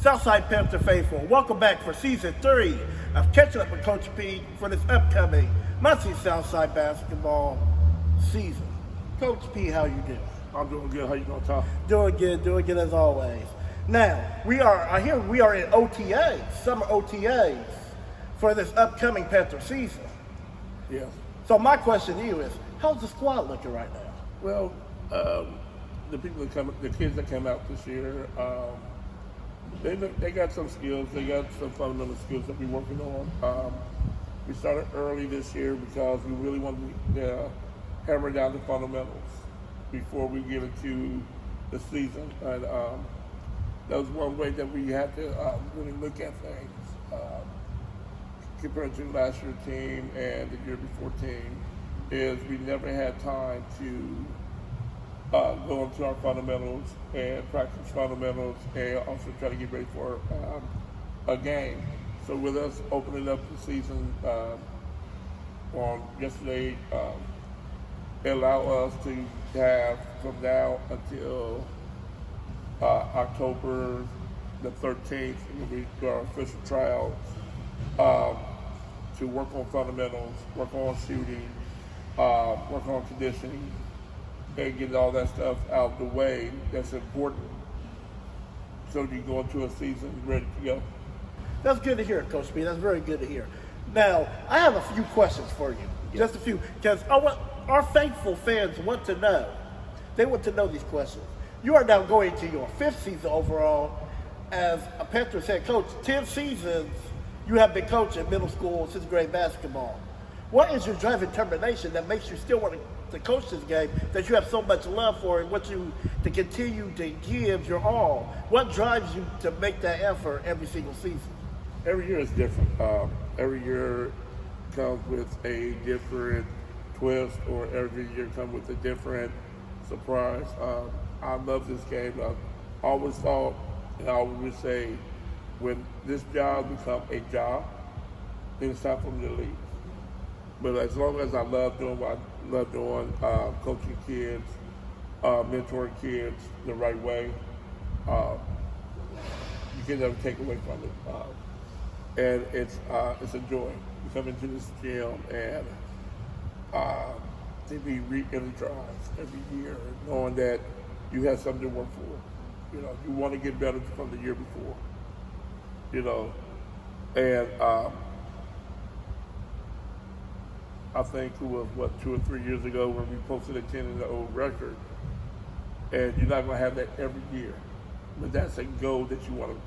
Southside Panther faithful, welcome back for season 3 of Catching Up with Coach P for this upcoming Muncie Southside basketball season. Coach P, how you doing? I'm doing good. How you doing, Tom? Doing good as always. Now, I hear we are in OTAs, summer OTAs, for this upcoming Panther season. Yes. So my question to you is, how's the squad looking right now? Well, the kids that came out this year, they got some skills. They got some fundamental skills that we're working on. We started early this year because we really wanted to hammer down the fundamentals before we get into the season. And that was one way that we had to really look at things compared to last year's team and the year before team, is we never had time to go into our fundamentals and practice fundamentals and also try to get ready for a game. So with us opening up the season on yesterday, it allowed us to have from now until October the 13th, when we do our official tryouts, to work on fundamentals, work on shooting, work on conditioning, and get all that stuff out of the way that's important so you go into a season ready to go. That's good to hear, Coach B. That's very good to hear. Now, I have a few questions for you. Just a few, because our faithful fans want to know. They want to know these questions. You are now going to your 5th season overall as a Panthers head coach. 10 seasons you have been coaching middle school, 6th grade basketball. What is your drive and determination that makes you still want to coach this game, that you have so much love for and want you to continue to give your all? What drives you to make that effort every single season? Every year is different. Every year comes with a different twist, or every year comes with a different surprise. I love this game. I've always thought, and I always would say, when this job becomes a job, then it's time for me to leave. But as long as I love doing what I love doing, coaching kids, mentoring kids the right way, you can never take away from it. And it's a joy to come into this gym and to be re-energized every year, knowing that you have something to work for. You know, you want to get better from the year before. You know, and I think it was 2 or 3 years ago when we posted a 10-0 record, and you're not going to have that every year, but that's a goal that you want to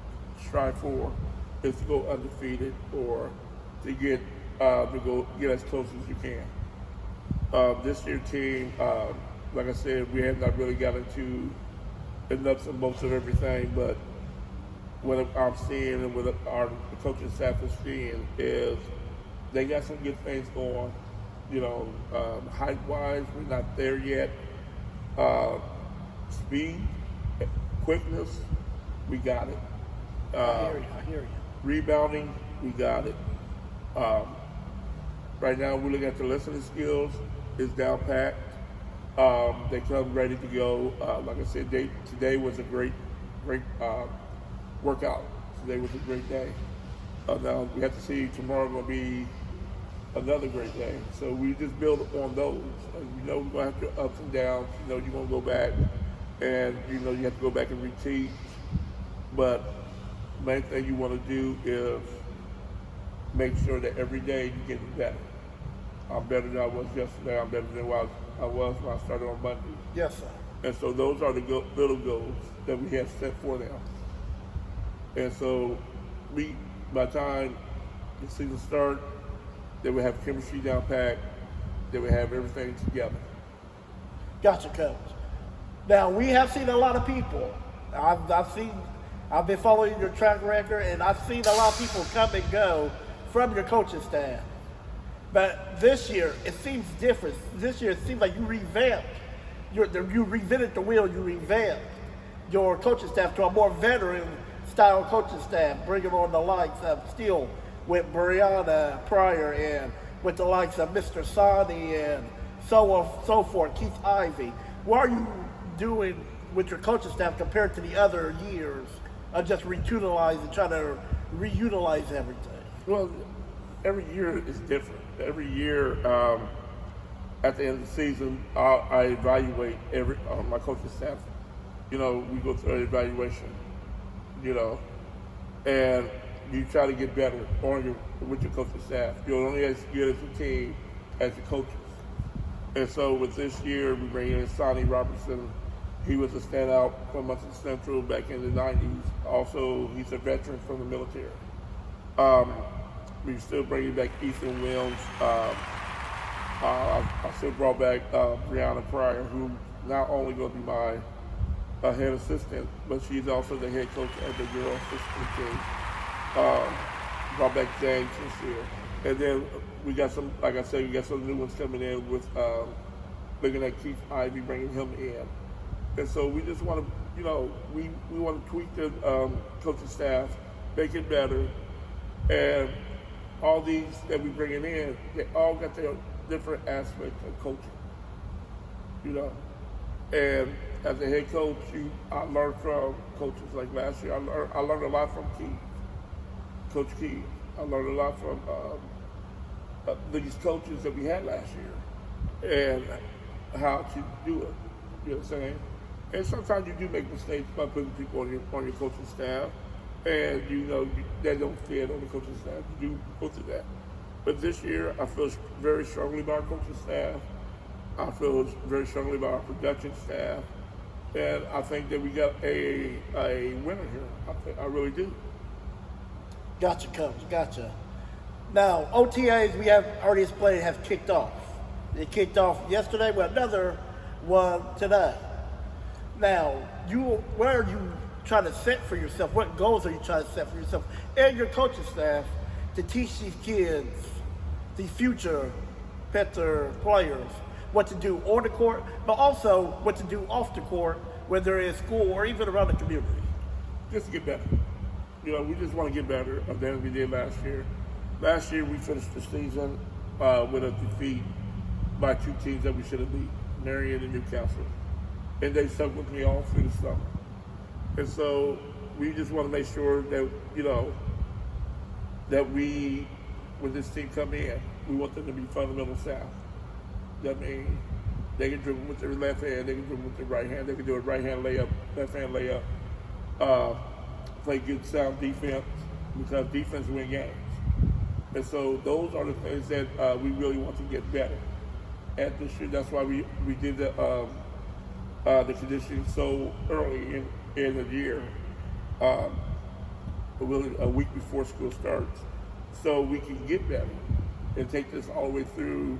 strive for, is to go undefeated or to get as close as you can. This year's team, like I said, we have not really got into the nuts and bolts of everything, but what I'm seeing and what our coaching staff is seeing is they got some good things going. You know, height-wise, we're not there yet. Speed, quickness, we got it. I hear you. Rebounding, we got it. Right now, we're looking at the listening skills. It's down packed. They come ready to go. Like I said, today was a great workout. Today was a great day. Now we have to see tomorrow going to be another great day. So we just build on those. You know, we're going to have your ups and downs. You know, you're going to go back and, you know, you have to go back and reteach. But the main thing you want to do is make sure that every day you're getting better. I'm better than I was yesterday. I'm better than what I was when I started on Monday. Yes, sir. And so those are the little goals that we have set for them. And so by the time the season starts, they will have chemistry down packed. They will have everything together. Gotcha, Coach. Now, we have seen a lot of people. I've been following your track record, and I've seen a lot of people come and go from your coaching staff. But this year, it seems different. This year, it seems like you revamped. You reinvented the wheel. You revamped your coaching staff to a more veteran-style coaching staff, bringing on the likes of Steele with Brianna Pryor and with the likes of Mr. Sani and so on, so forth, Keith Ivey. What are you doing with your coaching staff compared to the other years or just reutilize and try to reutilize everything? Well, every year is different. Every year, at the end of the season, I evaluate my coaching staff. You know, we go through an evaluation. You know, and you try to get better with your coaching staff. You're only as good as a team as your coaches. And so with this year, we bring in Sonny Robertson. He was a standout from Munson Central back in the 90s. Also, he's a veteran from the military. We still bringing back Ethan Williams. I still brought back Brianna Pryor, who not only going to be my head assistant, but she's also the head coach of the girls assistant team. Brought back James this year. And then we got some, like I said, we got some new ones coming in with looking at Keith Ivy, bringing him in. And so we just want to, you know, we want to tweak the coaching staff, make it better. And all these that we bringing in, they all got their different aspects of coaching, you know. And as a head coach, I learned from coaches like last year. I learned a lot from Coach Key. I learned a lot from these coaches that we had last year and how to do it. You know what I'm saying? And sometimes you do make mistakes by putting people on your coaching staff, and you know they don't fit on the coaching staff. You do go through that. But this year, I feel very strongly about our coaching staff. I feel very strongly about our production staff, and I think that we got a winner here. I really do. Gotcha, Coach. Gotcha. Now, OTAs we have already explained have kicked off. They kicked off yesterday with another one today. Now, where are you trying to set for yourself? What goals are you trying to set for yourself and your coaching staff to teach these kids, these future Panther players, what to do on the court, but also what to do off the court, whether it's school or even around the community? Just to get better. You know, we just want to get better than we did last year. Last year, we finished the season with a defeat by two teams that we should have beat, Marion and Newcastle. And they stuck with me all through the summer. And so we just want to make sure that, you know, that when this team come in, we want them to be fundamental sound. That means they can dribble with their left hand, they can dribble with their right hand, they can do a right hand layup, left hand layup, play good sound defense, because defense win games. And so those are the things that we really want to get better at this year. That's why we did the conditioning so early in the year, really a week before school starts, so we can get better and take this all the way through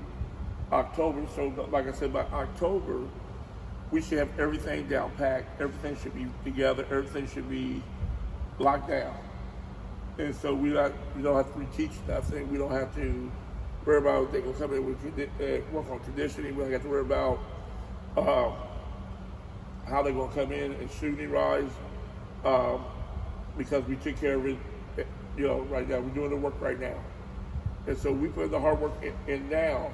October. So like I said, by October, we should have everything down packed, everything should be together, everything should be locked down. And so we don't have to reteach nothing. We don't have to worry about they gonna come in with work on conditioning. We don't have to worry about how they're gonna come in and shooting rise, because we took care of it. You know, right now we're doing the work right now, and so we put the hard work in now.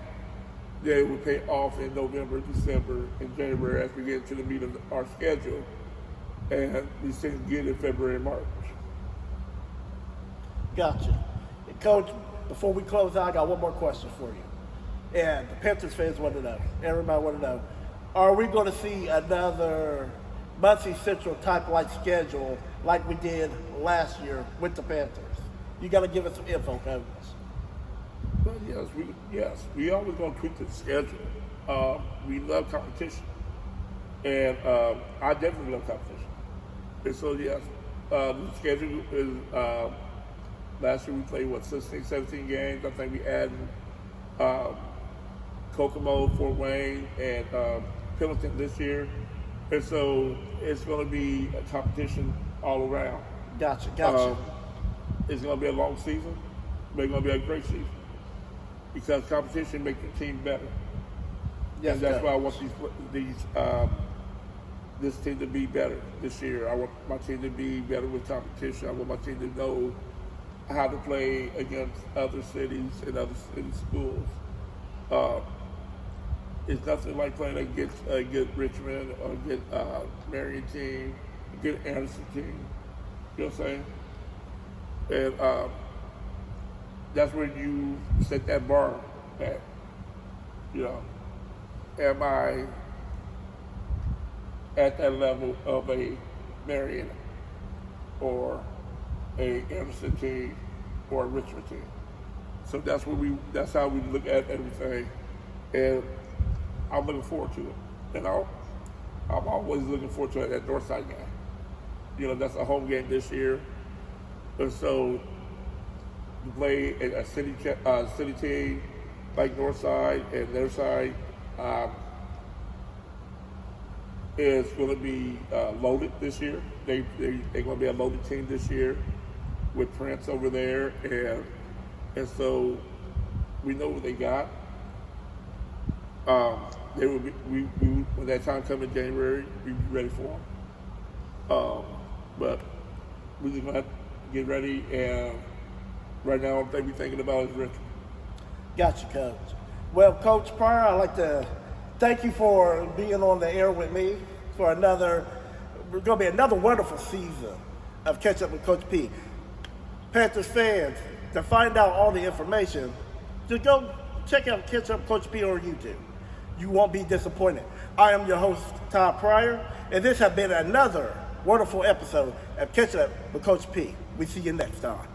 Then it will pay off in November, December, and January as we get into the meat of our schedule, and these things get in February and March. Gotcha. And Coach, before we close out, I got one more question for you. And the Panthers fans want to know, everybody want to know, are we going to see another Muncie Central type like schedule like we did last year with the Panthers? You got to give us some info, Coach. Well, we always going to tweak the schedule. We love competition, and I definitely love competition. And so yes, the schedule is. Last year we played 16, 17 games. I think we added Kokomo, Fort Wayne, and Pendleton this year, and so it's going to be a competition all around. Gotcha. It's going to be a long season, but it's going to be a great season because competition makes the team better. Yes, and that's why I want this team to be better this year. I want my team to be better with competition. I want my team to know how to play against other cities and other city schools. It's nothing like playing against Richmond or against Marion team, against Anderson team. You know what I'm saying? And that's where you set that bar at. You know, am I at that level of a Marietta or a Anderson team or a Richmond team? So that's how we look at everything, and I'm looking forward to it. And I'm always looking forward to that Northside game. You know, that's a home game this year, and so to play a city team like Northside and their side is going to be loaded this year. They're going to be a loaded team this year with Prince over there, and so we know what they got. They will be, when that time comes in January, we'll be ready for them. But we just going to have to get ready, and right now, all we're thinking about is Richmond. Gotcha, Coach. Well, Coach Pryor, I'd like to thank you for being on the air with me for going to be another wonderful season of Catch Up with Coach P. Panthers fans, to find out all the information, just go check out Catch Up Coach P on YouTube. You won't be disappointed. I am your host, Todd Pryor, and this has been another wonderful episode of Catch Up with Coach P. We see you next time.